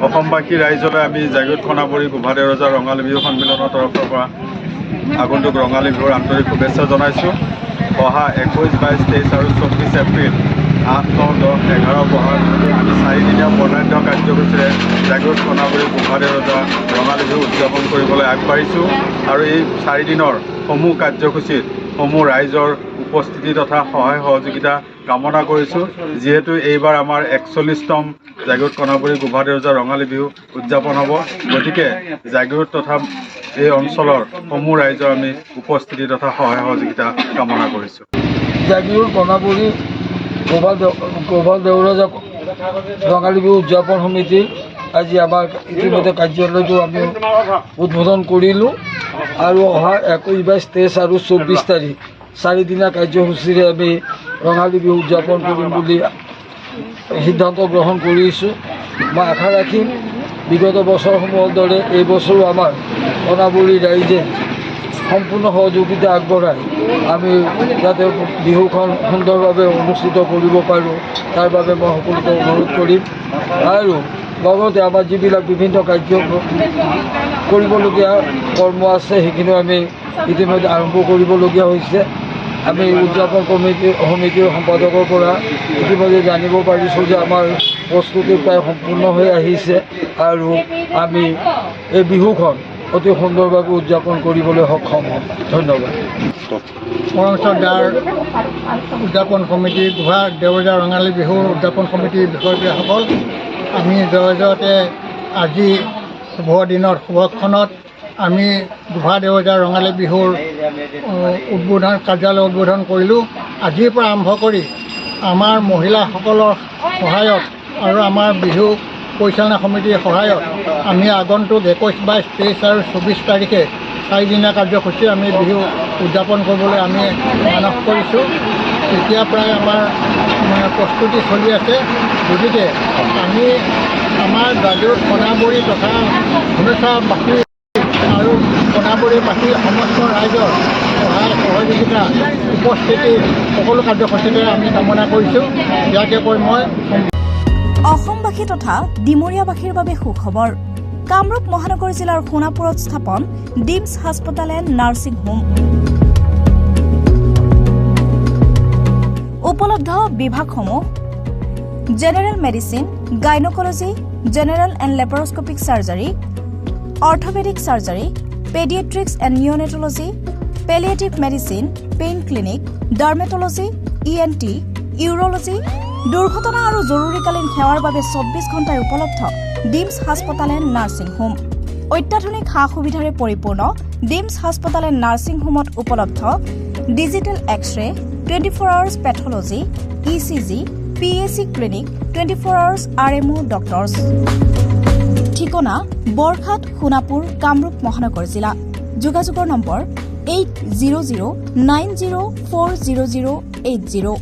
অসমবাসী ৰাইজলৈ আমি জাগৃত খনাপুৰী গোভাদে ৰজা ৰঙালী বিহু সন্মিলনৰ তৰফৰ পৰা আগন্তুক ৰঙালী বিহুৰ আন্তৰিক শুভেচ্ছা জনাইছোঁ। অহা 21, 22, 23 আৰু 24 এপ্ৰিল 8, 9, 10, 11 বহাগ 4দিনীয়া বৰ্ণাঢ্য কাৰ্যসূচীৰে জাগৃত খনাপুৰী গোভাদে ৰজা ৰঙালী বিহু উদযাপন কৰিবলৈ আগবাঢ়িছোঁ আৰু এই 4 দিনৰ সমূহ কাৰ্যসূচীত সমূহ ৰাইজৰ উপস্থিতি তথা সহায় সহযোগিতা কামনা কৰিছোঁ। যিহেতু এইবাৰ আমাৰ 41তম জাগৃত খনাপুৰী গোভাদে ৰজা ৰঙালী বিহু উদযাপন হ'ব, গতিকে জাগৃত তথা এই অঞ্চলৰ সমূহ ৰাইজৰ আমি উপস্থিতি তথা সহায় সহযোগিতা কামনা কৰিছোঁ। জাগৃত খনাপুৰী গোভাদে ৰজা ৰঙালী বিহু উদযাপন সমিতি আজি আমাৰ ইতিমধ্যে কাৰ্যালয়টো আমি উদ্বোধন কৰিলোঁ আৰু অহা 21, 22, 23 আৰু 24 তাৰিখ 4দিনীয়া কাৰ্যসূচীৰে আমি ৰঙালী বিহু উদযাপন কৰিম বুলি সিদ্ধান্ত গ্ৰহণ কৰিছোঁ। মই আশা ৰাখিম বিগত বছৰসমূহৰ দৰে এই বছৰো আমাৰ খনাপুৰী ৰাইজে সম্পূৰ্ণ সহযোগিতা আগবঢ়াই আমি যাতে বিহুখন সুন্দৰভাৱে অনুষ্ঠিত কৰিব পাৰোঁ, তাৰ বাবে মই সকলোকে অনুৰোধ কৰিম। আৰু লগতে আমাৰ যিবিলাক বিভিন্ন কাৰ্য কৰিবলগীয়া কৰ্ম আছে সেইখিনিও আমি ইতিমধ্যে আৰম্ভ কৰিবলগীয়া হৈছে। আমি উদযাপন সমিতিৰ সম্পাদকৰ পৰা ইতিমধ্যে জানিব পাৰিছোঁ যে আমাৰ প্ৰস্তুতি প্ৰায় সম্পূৰ্ণ হৈ আহিছে আৰু আমি এই বিহুখন অতি সুন্দৰভাৱে উদযাপন কৰিবলৈ সক্ষম হ'ম। ধন্যবাদ। মৰমশ্ৰদ্ধাৰ উদযাপন সমিতি গোভাদে ৰজা ৰঙালী বিহুৰ উদযাপন সমিতিৰ বিষয়ববীয়াসকল, আমি জয়তে আজি শুভ দিনত শুভক্ষণত আমি গোভাদে ৰজা ৰঙালী বিহুৰ কাৰ্যালয় উদ্বোধন কৰিলোঁ। আজিৰ পৰা আৰম্ভ কৰি আমাৰ মহিলাসকলৰ সহায়ত আৰু আমাৰ বিহু পৰিচালনা সমিতিৰ সহায়ত আমি আগন্তুক 21, 22, 23 আৰু 24 তাৰিখে 4দিনীয়া কাৰ্যসূচী আমি বিহু উদযাপন কৰিবলৈ আমি মানস কৰিছোঁ। এতিয়া প্ৰায় আমাৰ প্ৰস্তুতি চলি আছে, গতিকে আমি আমাৰ জাগৃত খনাপুৰী তথা ধনুচাবাসী আৰু খনাপুৰীবাসীৰ সমস্ত ৰাইজৰ সহায় সহযোগিতা উপস্থিতি সকলো কাৰ্যসূচীতে আমি কামনা কৰিছোঁ। ইয়াকে কৈ মই অসমবাসী তথা ডিমৰীয়াবাসীৰ বাবে সুখবৰ। কামৰূপ মহানগৰ জিলাৰ সোণাপুৰত স্থাপন ডিমছ হাস্পতাল এণ্ড নাৰ্ছিং হোম। উপলব্ধ বিভাগসমূহ: general medicine, gynaecology, general and laparoscopic surgery, orthopaedic surgery, paediatrics and neonatology, palliative medicine, pain clinic, dermatology, ENT, urology, দুৰ্ঘটনা আৰু জৰুৰীকালীন সেৱাৰ বাবে 24 ঘণ্টাই উপলব্ধ ডিমছ হাস্পতাল এণ্ড নাৰ্ছিং হোম। অত্যাধুনিক সা সুবিধাৰে পৰিপূৰ্ণ ডিমছ হাস্পতাল এণ্ড নাৰ্ছিং হোমত উপলব্ধ digital X ray, 24 hours pathology, ECG, PAC clinic, 24 hours RMO doctors. ঠিকনা: বৰঘাট, সোণাপুৰ, কামৰূপ মহানগৰ জিলা। যোগাযোগৰ নম্বৰ 8009040080।